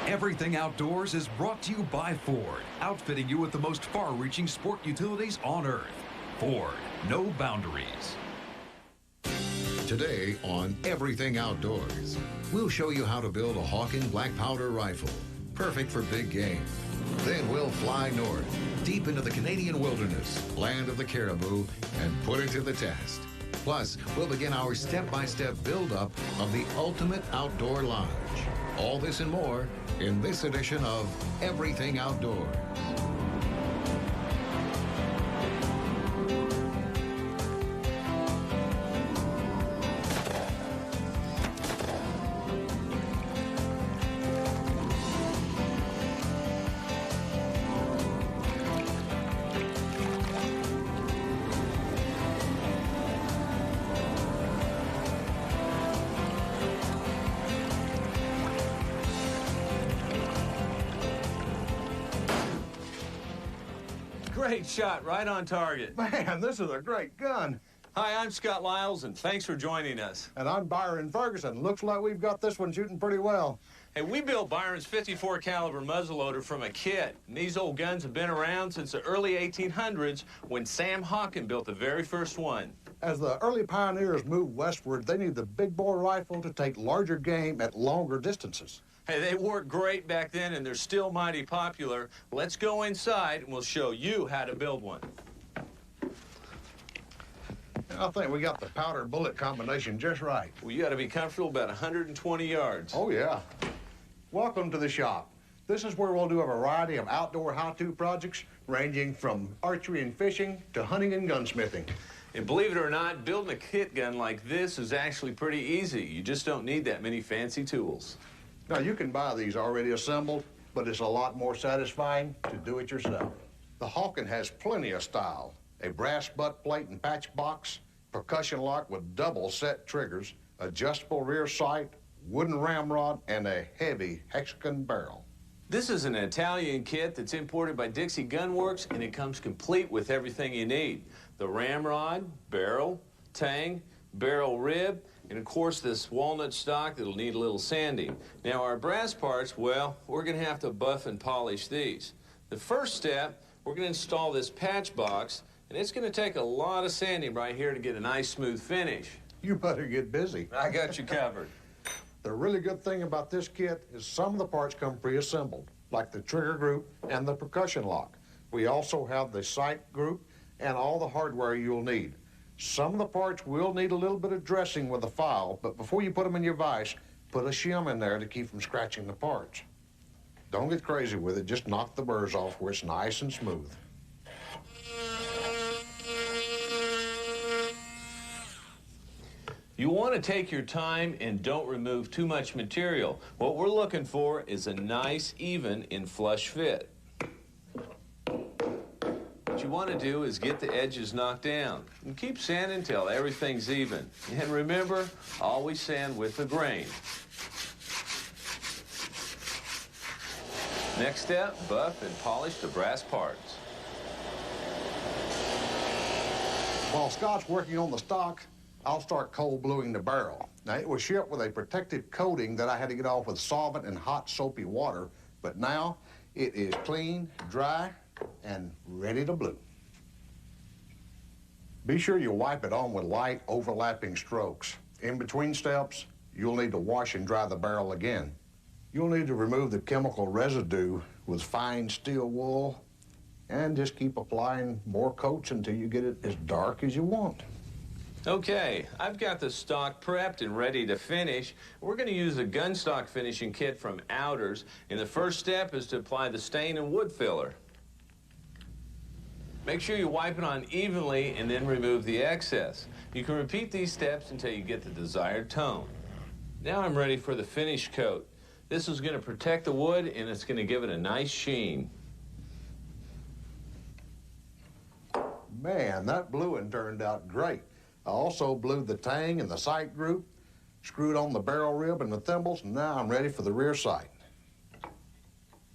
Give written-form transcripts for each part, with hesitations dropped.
Everything Outdoors is brought to you by Ford, outfitting you with the most far-reaching sport utilities on Earth. Ford, no boundaries. Today on Everything Outdoors, we'll show you how to build a Hawken black powder rifle, perfect for big game. Then we'll fly north, deep into the Canadian wilderness, land of the Caribou, and put it to the test. Plus, we'll begin our step-by-step build-up of the ultimate outdoor lodge. All this and more in this edition of Everything Outdoors. Great shot, right on target. Man, this is a great gun. Hi, I'm Scott Lyles, and thanks for joining us. And I'm Byron Ferguson. Looks like we've got this one shooting pretty well. Hey, we built Byron's 54 caliber muzzleloader from a kit. And these old guns have been around since the early 1800s when Sam Hawken built the very first one. As the early pioneers moved westward, they needed the big bore rifle to take larger game at longer distances. Hey, they worked great back then, and they're still mighty popular. Let's go inside, and we'll show you how to build one. I think we got the powder bullet combination just right. Well, you got to be comfortable about 120 yards. Oh, yeah. Welcome to the shop. This is where we'll do a variety of outdoor how-to projects, ranging from archery and fishing to hunting and gunsmithing. And believe it or not, building a kit gun like this is actually pretty easy. You just don't need that many fancy tools. Now, you can buy these already assembled, but it's a lot more satisfying to do it yourself. The Hawken has plenty of style. A brass butt plate and patch box, percussion lock with double set triggers, adjustable rear sight, wooden ramrod, and a heavy hexagon barrel. This is an Italian kit that's imported by Dixie Gun Works, and it comes complete with everything you need. The ramrod, barrel, tang, barrel rib, and of course this walnut stock that'll need a little sanding. Now our brass parts, well, we're gonna have to buff and polish these. The first step, we're gonna install this patch box, and it's gonna take a lot of sanding right here to get a nice smooth finish. You better get busy. I got you covered. The really good thing about this kit is some of the parts come pre-assembled, like the trigger group and the percussion lock. We also have the sight group and all the hardware you'll need. Some of the parts will need a little bit of dressing with a file, but before you put them in your vise, put a shim in there to keep from scratching the parts. Don't get crazy with it, just knock the burrs off where it's nice and smooth. You want to take your time and don't remove too much material. What we're looking for is a nice, even, and flush fit. What you want to do is get the edges knocked down and keep sanding until everything's even. And remember, always sand with the grain. Next step, buff and polish the brass parts. While Scott's working on the stock, I'll start cold bluing the barrel. Now, it was shipped with a protective coating that I had to get off with solvent and hot soapy water, but now it is clean, dry, and ready to blue. Be sure you wipe it on with light overlapping strokes. In between steps, you'll need to wash and dry the barrel again. You'll need to remove the chemical residue with fine steel wool and just keep applying more coats until you get it as dark as you want. Okay, I've got the stock prepped and ready to finish. We're going to use a gun stock finishing kit from Outers, and the first step is to apply the stain and wood filler. Make sure you wipe it on evenly and then remove the excess. You can repeat these steps until you get the desired tone. Now I'm ready for the finish coat. This is going to protect the wood and it's going to give it a nice sheen. Man, that bluing turned out great. I also blued the tang and the sight group, screwed on the barrel rib and the thimbles, and now I'm ready for the rear sight.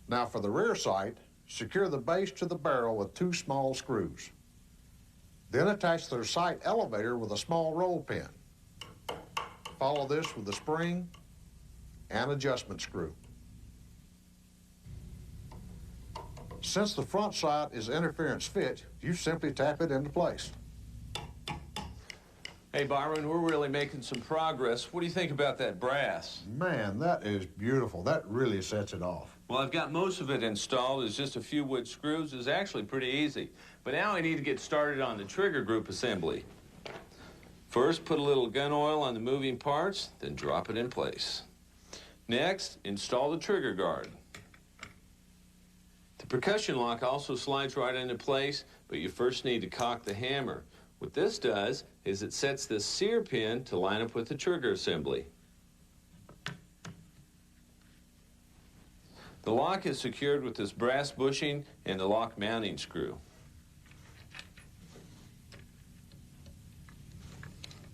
Now for the rear sight, secure the base to the barrel with 2 small screws. Then attach the sight elevator with a small roll pin. Follow this with a spring and adjustment screw. Since the front sight is interference fit, you simply tap it into place. Hey, Byron, we're really making some progress. What do you think about that brass? Man, that is beautiful. That really sets it off. Well, I've got most of it installed. It's just a few wood screws. It's actually pretty easy. But now I need to get started on the trigger group assembly. First, put a little gun oil on the moving parts, then drop it in place. Next, install the trigger guard. The percussion lock also slides right into place, but you first need to cock the hammer. What this does is it sets this sear pin to line up with the trigger assembly. The lock is secured with this brass bushing and the lock mounting screw.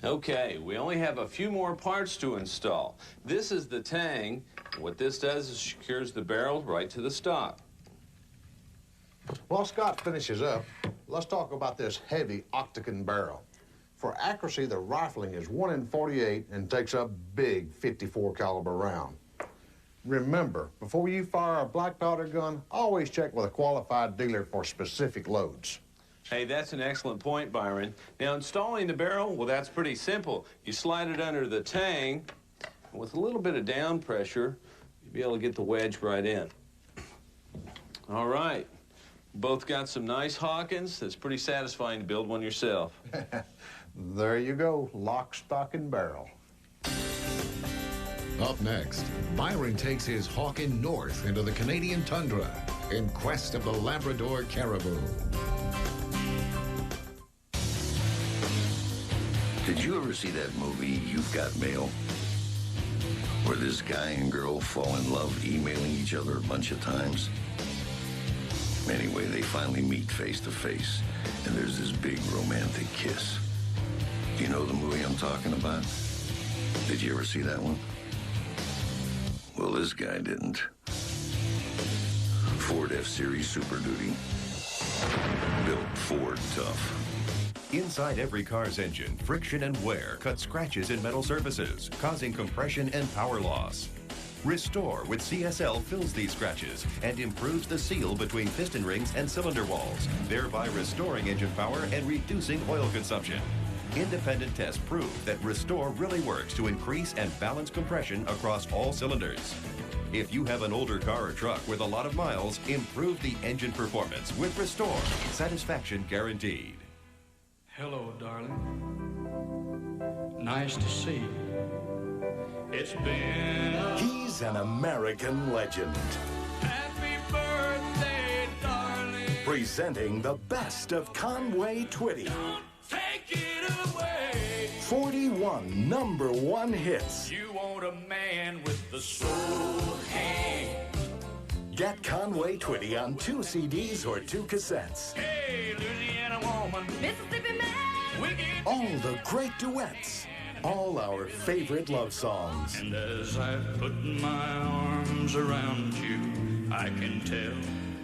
Okay, we only have a few more parts to install. This is the tang. What this does is secures the barrel right to the stock. While Scott finishes up, let's talk about this heavy octagon barrel. For accuracy, the rifling is 1 in 48 and takes a big 54 caliber round. Remember, before you fire a black powder gun, always check with a qualified dealer for specific loads. Hey, that's an excellent point, Byron. Now, installing the barrel, well, that's pretty simple. You slide it under the tang, and with a little bit of down pressure, you'll be able to get the wedge right in. All right. Both got some nice Hawkens. It's pretty satisfying to build one yourself. There you go, lock, stock, and barrel. Up next, Byron takes his Hawken north into the Canadian tundra in quest of the Labrador Caribou. Did you ever see that movie, You've Got Mail? Where this guy and girl fall in love emailing each other a bunch of times? Anyway, they finally meet face to face, and there's this big romantic kiss. You know the movie I'm talking about? Did you ever see that one? Well, this guy didn't. Ford F-Series Super Duty. Built Ford tough. Inside every car's engine, friction and wear cut scratches in metal surfaces, causing compression and power loss. Restore with CSL fills these scratches and improves the seal between piston rings and cylinder walls, thereby restoring engine power and reducing oil consumption. Independent tests prove that Restore really works to increase and balance compression across all cylinders. If you have an older car or truck with a lot of miles, improve the engine performance with Restore. Satisfaction guaranteed. Hello, darling. Nice to see you. It's been a... He's an American legend. Happy birthday, darling. Presenting the best of Conway Twitty. Don't take it away. 41 #1 hits. You want a man with the soul hand. Get Conway Twitty on 2 CDs or 2 cassettes. Hey, Louisiana woman. Mississippi man. Wicked. All the great duets. All our favorite love songs. And as I put my arms around you, I can tell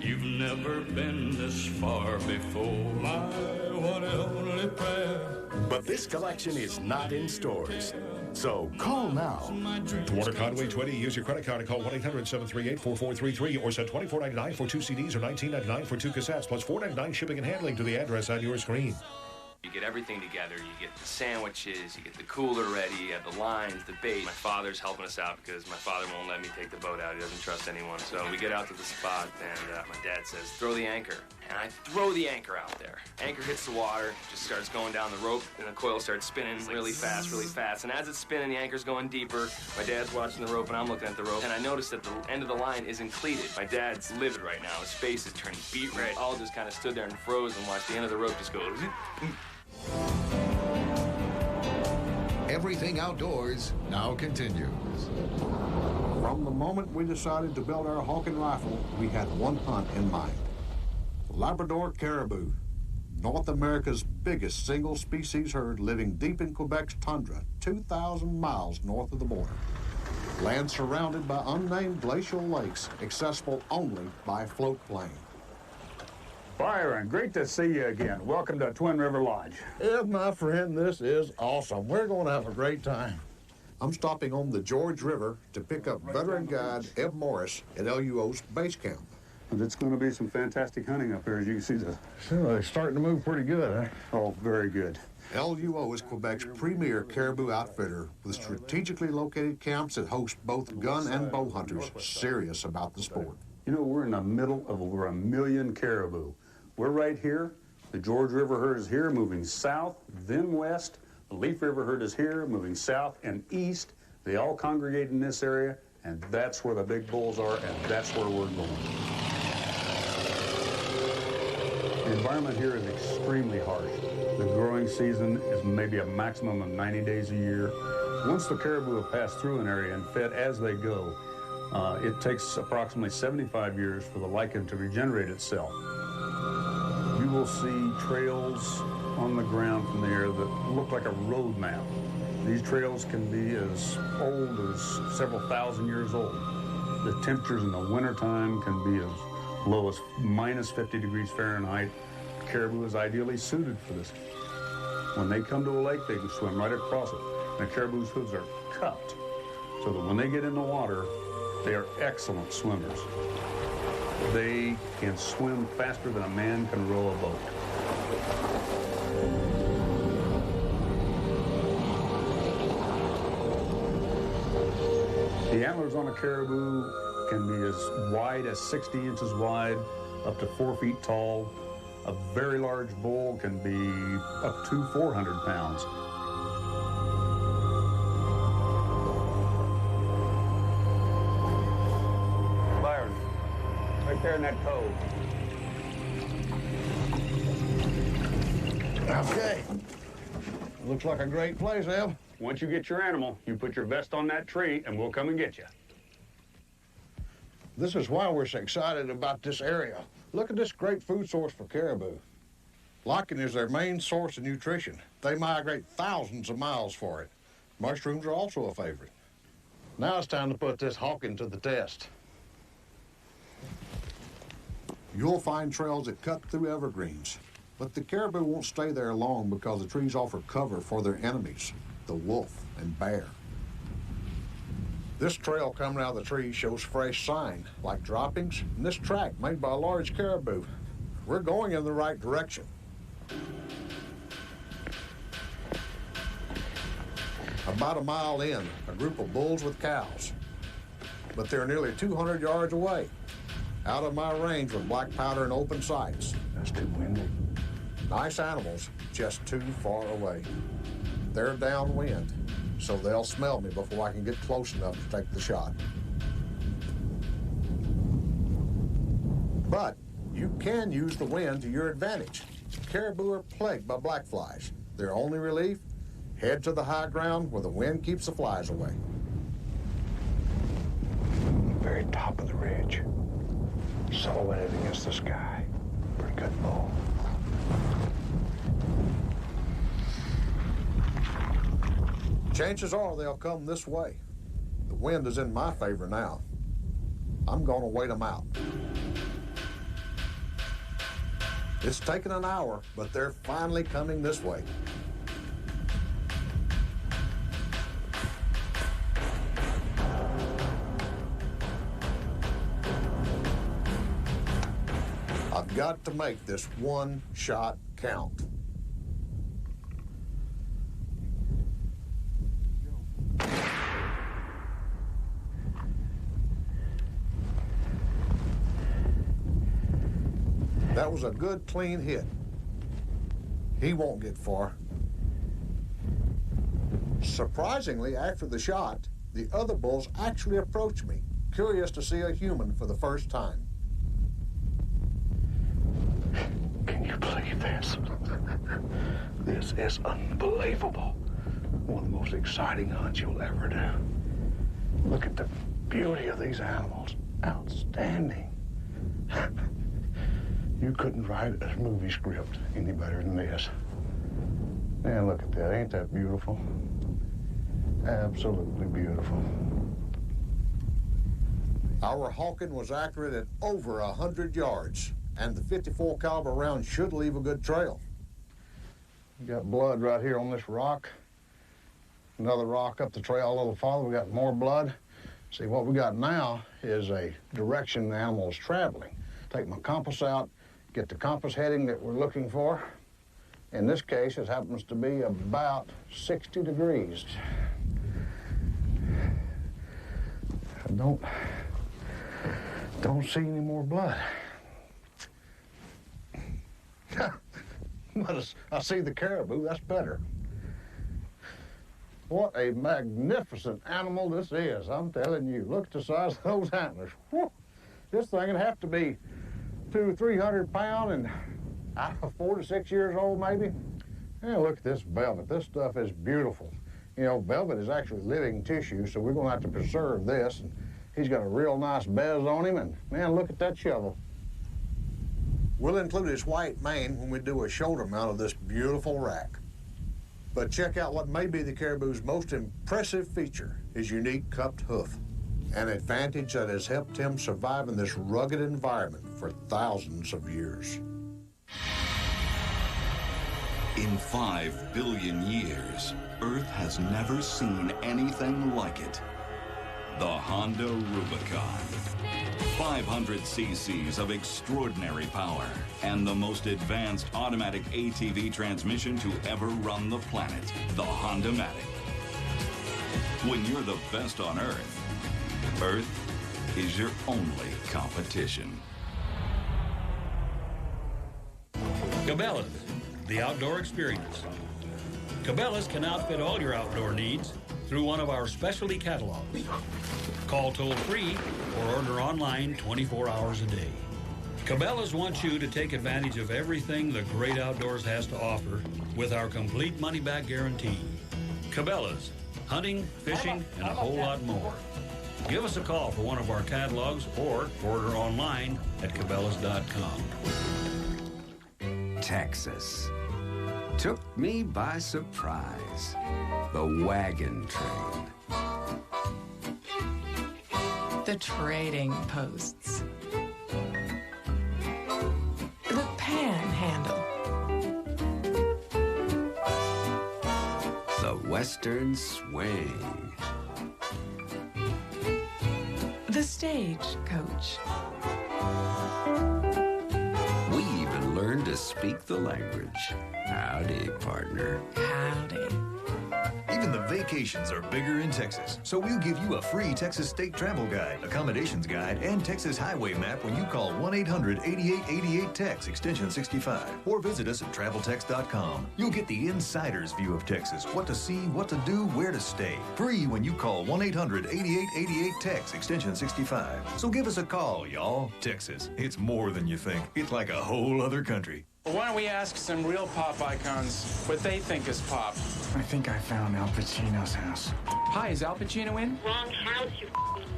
you've never been this far before. My one and only prayer. But this collection is not in stores. So call now. To order Conway Twitty, use your credit card and call 1-800-738-4433 or send $24.99 for 2 CDs or $19.99 for 2 cassettes, plus $4.99 shipping and handling to the address on your screen. You get everything together. You get the sandwiches, you get the cooler ready, you have the lines, the bait. My father's helping us out because my father won't let me take the boat out. He doesn't trust anyone. So we get out to the spot, and my dad says, throw the anchor. And I throw the anchor out there. Anchor hits the water, just starts going down the rope, and the coil starts spinning really fast, really fast. And as it's spinning, the anchor's going deeper. My dad's watching the rope, and I'm looking at the rope. And I noticed that the end of the line isn't cleated. My dad's livid right now. His face is turning beet red. All just kind of stood there and froze and watched the end of the rope just go... Everything Outdoors now continues. From the moment we decided to build our Hawken rifle, we had one hunt in mind. Labrador Caribou, North America's biggest single species herd living deep in Quebec's tundra, 2,000 miles north of the border. Land surrounded by unnamed glacial lakes, accessible only by float plane. Byron, great to see you again. Welcome to Twin River Lodge. Yeah, my friend, this is awesome. We're going to have a great time. I'm stopping on the George River to pick up veteran guide Eb Morris at LUO's base camp. But it's going to be some fantastic hunting up here, as you can see. So they're starting to move pretty good, huh? Oh, very good. LUO is Quebec's premier caribou outfitter with strategically located camps that host both gun and bow hunters serious about the sport. You know, we're in the middle of over 1 million caribou. We're right here. The George River herd is here, moving south, then west. The Leaf River herd is here, moving south and east. They all congregate in this area, and that's where the big bulls are, and that's where we're going. The environment here is extremely harsh. The growing season is maybe a maximum of 90 days a year. Once the caribou have passed through an area and fed as they go, it takes approximately 75 years for the lichen to regenerate itself. You will see trails on the ground from the air that look like a road map. These trails can be as old as several thousand years old. The temperatures in the wintertime can be as low as minus 50 degrees Fahrenheit. Caribou is ideally suited for this. When they come to a lake, they can swim right across it. And the caribou's hooves are cupped so that when they get in the water, they are excellent swimmers. They can swim faster than a man can row a boat. The antlers on a caribou can be as wide as 60 inches wide, up to 4 feet tall. A very large bull can be up to 400 pounds. Byron, right there in that cove. Okay. Looks like a great place, Ev. Once you get your animal, you put your vest on that tree and we'll come and get you. This is why we're so excited about this area. Look at this great food source for caribou. Lichen is their main source of nutrition. They migrate thousands of miles for it. Mushrooms are also a favorite. Now it's time to put this Hawken to the test. You'll find trails that cut through evergreens, but the caribou won't stay there long because the trees offer cover for their enemies, the wolf and bear. This trail coming out of the tree shows fresh sign, like droppings, and this track made by a large caribou. We're going in the right direction. About a mile in, a group of bulls with cows. But they're nearly 200 yards away, out of my range with black powder and open sights. That's too windy. Nice animals, just too far away. They're downwind, so they'll smell me before I can get close enough to take the shot. But you can use the wind to your advantage. Caribou are plagued by black flies. Their only relief, head to the high ground where the wind keeps the flies away. Very top of the ridge, silhouetted against the sky. Pretty good bull. Chances are they'll come this way. The wind is in my favor now. I'm going to wait them out. It's taken an hour, but they're finally coming this way. I've got to make this one shot count. That was a good, clean hit. He won't get far. Surprisingly, after the shot, the other bulls actually approached me, curious to see a human for the first time. Can you believe this? This is unbelievable. One of the most exciting hunts you'll ever do. Look at the beauty of these animals. Outstanding. You couldn't write a movie script any better than this. Man, look at that. Ain't that beautiful? Absolutely beautiful. Our Hawken was accurate at over 100 yards, and the 54 caliber round should leave a good trail. We got blood right here on this rock. Another rock up the trail a little farther. We got more blood. See, what we got now is a direction the animal is traveling. take my compass out, get the compass heading that we're looking for. In this case, it happens to be about 60 degrees. I don't see any more blood. But I see the caribou, that's better. What a magnificent animal this is, I'm telling you. Look at the size of those antlers. Whew. This thing would have to be 200 or 300 pounds and 4 to 6 years old maybe. Yeah, look at this velvet. This stuff is beautiful. You know, velvet is actually living tissue, so we're going to have to preserve this. And he's got a real nice bez on him, and man, look at that shovel. We'll include his white mane when we do a shoulder mount of this beautiful rack. But check out what may be the caribou's most impressive feature, his unique cupped hoof, an advantage that has helped him survive in this rugged environment for thousands of years. In 5 billion years, Earth has never seen anything like it. The Honda Rubicon. 500 cc's of extraordinary power and the most advanced automatic ATV transmission to ever run the planet, the Honda-matic. When you're the best on Earth, Earth is your only competition. Cabela's, the outdoor experience. Cabela's can outfit all your outdoor needs through one of our specialty catalogs. Call toll-free or order online 24 hours a day. Cabela's wants you to take advantage of everything the great outdoors has to offer with our complete money-back guarantee. Cabela's, hunting, fishing, and a whole lot more. Give us a call for one of our catalogs or order online at Cabela's.com. Texas took me by surprise. The wagon train. The trading posts. The panhandle. The western swing. The stagecoach. We even learned to speak the language. Howdy, partner. Howdy. Even the vacations are bigger in Texas, so we'll give you a free Texas State Travel Guide, Accommodations Guide, and Texas Highway Map when you call 1-800-8888-TEX, extension 65, or visit us at TravelTex.com. You'll get the insider's view of Texas, what to see, what to do, where to stay. Free when you call 1-800-8888-TEX, extension 65. So give us a call, y'all. Texas, it's more than you think. It's like a whole other country. Well, why don't we ask some real pop icons what they think is pop? I think I found Al Pacino's house. Hi, is Al Pacino in? Wrong house, you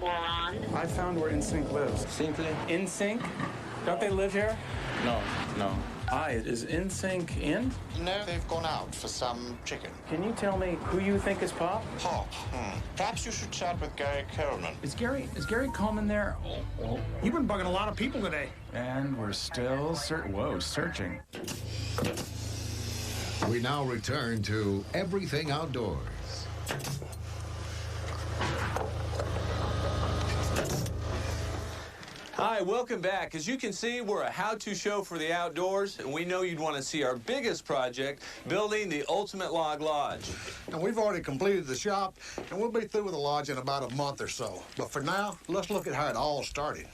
moron. I found where NSYNC lives. NSYNC? Don't they live here? No. Is NSYNC in? No, they've gone out for some chicken. Can you tell me who you think is pop? Pop? Perhaps you should chat with Gary Coleman. Is Gary Coleman there? Oh. You've been bugging a lot of people today. And we're still searching. We now return to Everything Outdoors. Hi, welcome back. As you can see, we're a how-to show for the outdoors, and we know you'd want to see our biggest project, building the Ultimate Log Lodge. And we've already completed the shop, and we'll be through with the lodge in about a month or so. But for now, let's look at how it all started.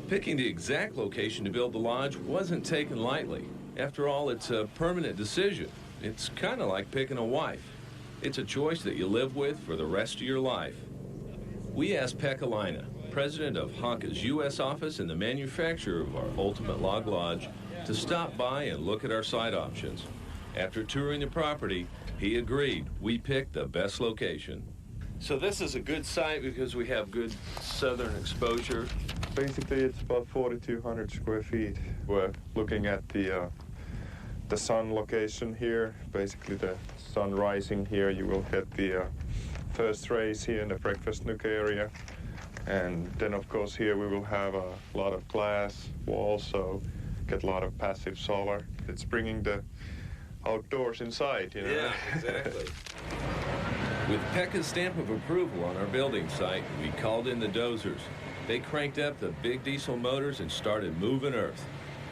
Picking the exact location to build the lodge wasn't taken lightly. After all, it's a permanent decision. It's kind of like picking a wife. It's a choice that you live with for the rest of your life. We asked Pekka Laine, president of Hawken's U.S. office and the manufacturer of our Ultimate Log Lodge, to stop by and look at our site options. After touring the property, he agreed we picked the best location. So this is a good site because we have good southern exposure. Basically, it's about 4,200 square feet. We're looking at the sun location here. Basically, the sun rising here. You will hit the first rays here in the breakfast nook area. And then, of course, here we will have a lot of glass walls, so get a lot of passive solar. It's bringing the outdoors inside, you know? Yeah, exactly. With Pekka's stamp of approval on our building site, we called in the dozers. They cranked up the big diesel motors and started moving earth.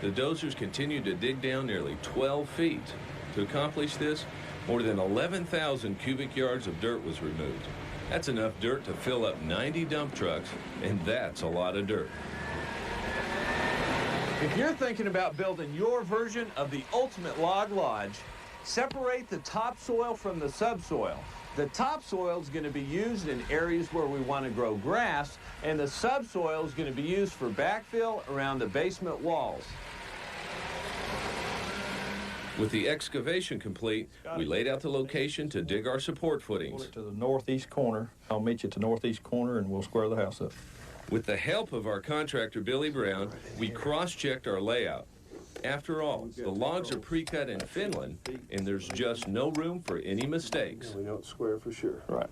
The dozers continued to dig down nearly 12 feet. To accomplish this, more than 11,000 cubic yards of dirt was removed. That's enough dirt to fill up 90 dump trucks, and that's a lot of dirt. If you're thinking about building your version of the ultimate log lodge, separate the topsoil from the subsoil. The topsoil is going to be used in areas where we want to grow grass, and the subsoil is going to be used for backfill around the basement walls. With the excavation complete, we laid out the location to dig our support footings. To the northeast corner. I'll meet you at the northeast corner and we'll square the house up. With the help of our contractor, Billy Brown, we cross-checked our layout. After all, the logs are pre-cut in Finland, and there's just no room for any mistakes. We know it's square for sure. Right.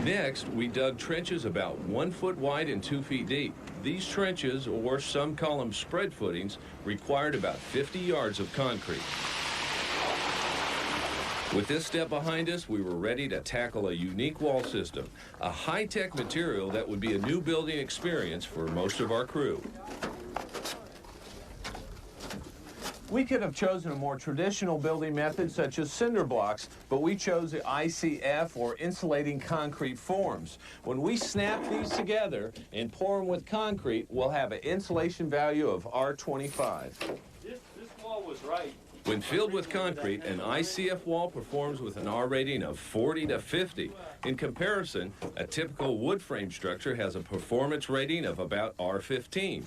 Next, we dug trenches about 1 foot wide and 2 feet deep. These trenches, or some call them spread footings, required about 50 yards of concrete. With this step behind us, we were ready to tackle a unique wall system, a high-tech material that would be a new building experience for most of our crew. We could have chosen a more traditional building method such as cinder blocks, but we chose the ICF or insulating concrete forms. When we snap these together and pour them with concrete, we'll have an insulation value of R25. This wall was right. When filled with concrete, an ICF wall performs with an R rating of 40 to 50. In comparison, a typical wood frame structure has a performance rating of about R15.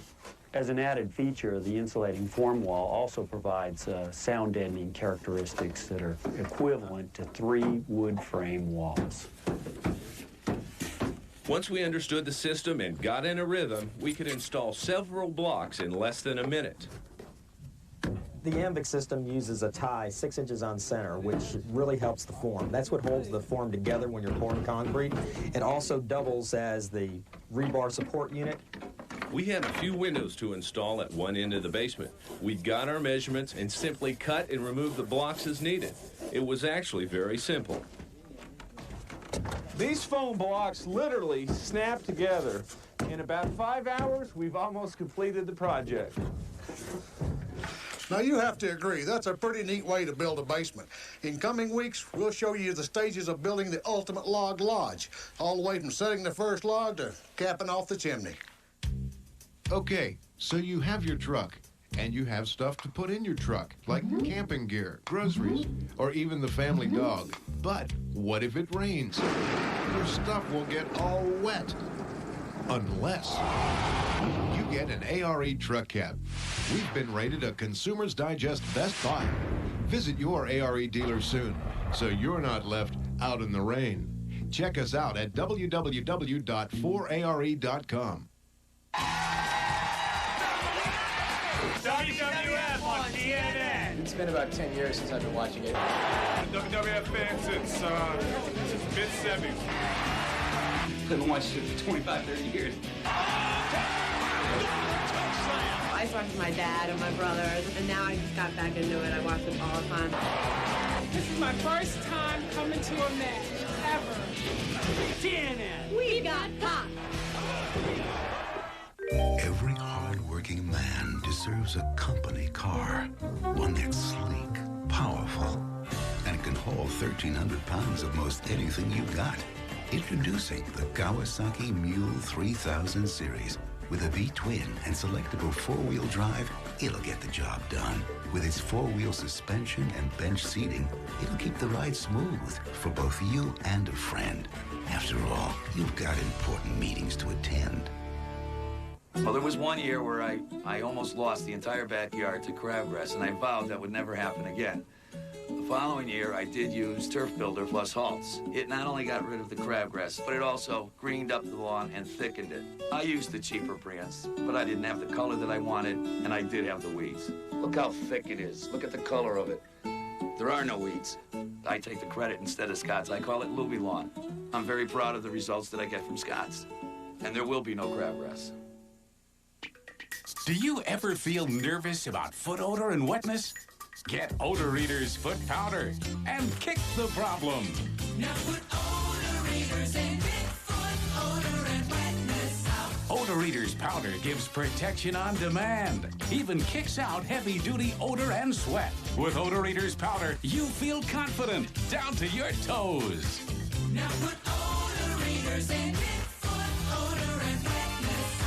As an added feature, the insulating form wall also provides sound deadening characteristics that are equivalent to 3 wood frame walls. Once we understood the system and got in a rhythm, we could install several blocks in less than a minute. The ambic system uses a tie 6 inches on center, which really helps the form. That's what holds the form together when you're pouring concrete. It also doubles as the rebar support unit. We had a few windows to install at one end of the basement. We got our measurements and simply cut and removed the blocks as needed. It was actually very simple. These foam blocks literally snap together. In about 5 hours, we've almost completed the project. Now, you have to agree, that's a pretty neat way to build a basement. In coming weeks, we'll show you the stages of building the ultimate log lodge, all the way from setting the first log to capping off the chimney. Okay, so you have your truck, and you have stuff to put in your truck, like camping gear, groceries, or even the family dog. But what if it rains? Your stuff will get all wet. Unless you get an ARE truck cab. We've been rated a Consumer's Digest Best Buy. Visit your ARE dealer soon, so you're not left out in the rain. Check us out at www.4are.com. WWF on TNN. It's been about 10 years since I've been watching it. WWF fan since mid-70s. Couldn't watch it for 25, 30 years. I used to watch with my dad and my brothers, and now I just got back into it. I watch it all the time. This is my first time coming to a match, ever. TNN. We got pop. Every hard-working man deserves a company car. One that's sleek, powerful, and can haul 1,300 pounds of most anything you've got. Introducing the Kawasaki Mule 3000 series. With a V-twin and selectable 4-wheel drive, it'll get the job done. With its 4-wheel suspension and bench seating, it'll keep the ride smooth for both you and a friend. After all, you've got important meetings to attend. Well, there was one year where I almost lost the entire backyard to crabgrass, and I vowed that would never happen again. The following year, I did use Turf Builder plus Halts. It not only got rid of the crabgrass, but it also greened up the lawn and thickened it. I used the cheaper brands, but I didn't have the color that I wanted, and I did have the weeds. Look how thick it is. Look at the color of it. There are no weeds. I take the credit instead of Scott's. I call it Louis Lawn. I'm very proud of the results that I get from Scott's. And there will be no crabgrass. Do you ever feel nervous about foot odor and wetness? Get Odor Reader's foot powder and kick the problem. Now put Odor Readers in Bigfoot odor and wetness. Odor Eater's powder gives protection on demand. Even kicks out heavy-duty odor and sweat. With Odor Eater's powder, you feel confident down to your toes. Now put Odor Eaters in it. Foot odor and wetness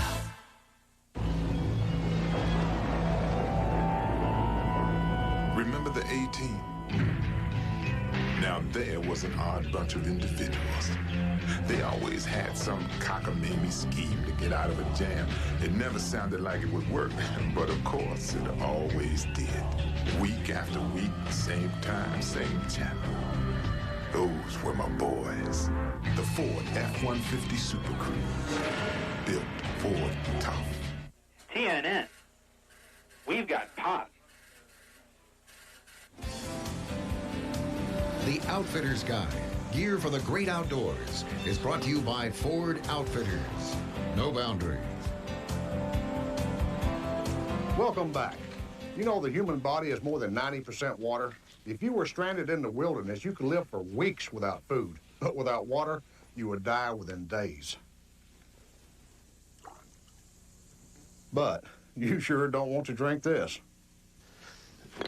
out. Remember the A-Team? Now there was an odd bunch of individuals. They always had some cockamamie scheme to get out of a jam. It never sounded like it would work, but of course it always did. Week after week, same time, same channel. Those were my boys. The Ford F-150 Super Crew. Built Ford tough. TNN. We've got pop. The Outfitter's Guide, Gear for the Great Outdoors, is brought to you by Ford Outfitters. No boundaries. Welcome back. You know the human body is more than 90% water. If you were stranded in the wilderness, you could live for weeks without food. But without water, you would die within days. But you sure don't want to drink this.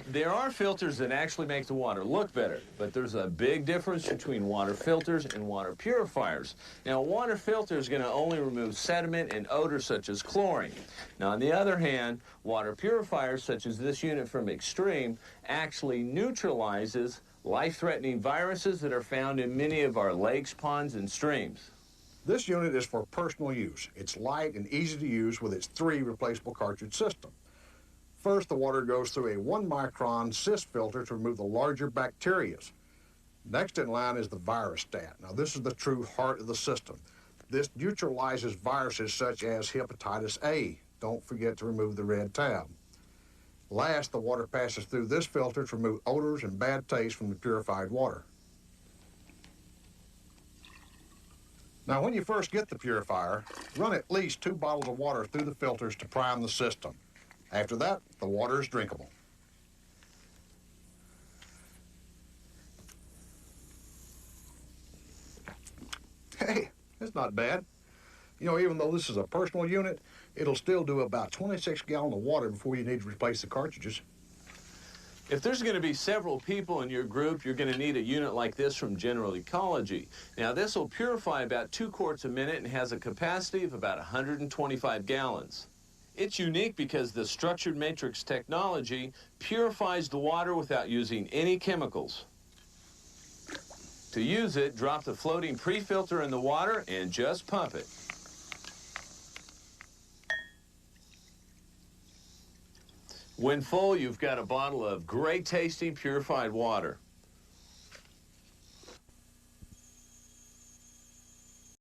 There are filters that actually make the water look better, but there's a big difference between water filters and water purifiers. Now, a water filter is going to only remove sediment and odor such as chlorine. Now, on the other hand, water purifiers such as this unit from Extreme actually neutralizes life-threatening viruses that are found in many of our lakes, ponds, and streams. This unit is for personal use. It's light and easy to use with its 3 replaceable cartridge system. First, the water goes through a 1-micron cyst filter to remove the larger bacteria. Next in line is the virostat. Now, this is the true heart of the system. This neutralizes viruses such as hepatitis A. Don't forget to remove the red tab. Last, the water passes through this filter to remove odors and bad taste from the purified water. Now, when you first get the purifier, run at least 2 bottles of water through the filters to prime the system. After that, the water is drinkable. Hey, that's not bad. You know, even though this is a personal unit, it'll still do about 26 gallons of water before you need to replace the cartridges. If there's going to be several people in your group, you're going to need a unit like this from General Ecology. Now, this will purify about 2 quarts a minute and has a capacity of about 125 gallons. It's unique because the structured matrix technology purifies the water without using any chemicals. To use it, drop the floating pre-filter in the water and just pump it. When full, you've got a bottle of great tasting purified water.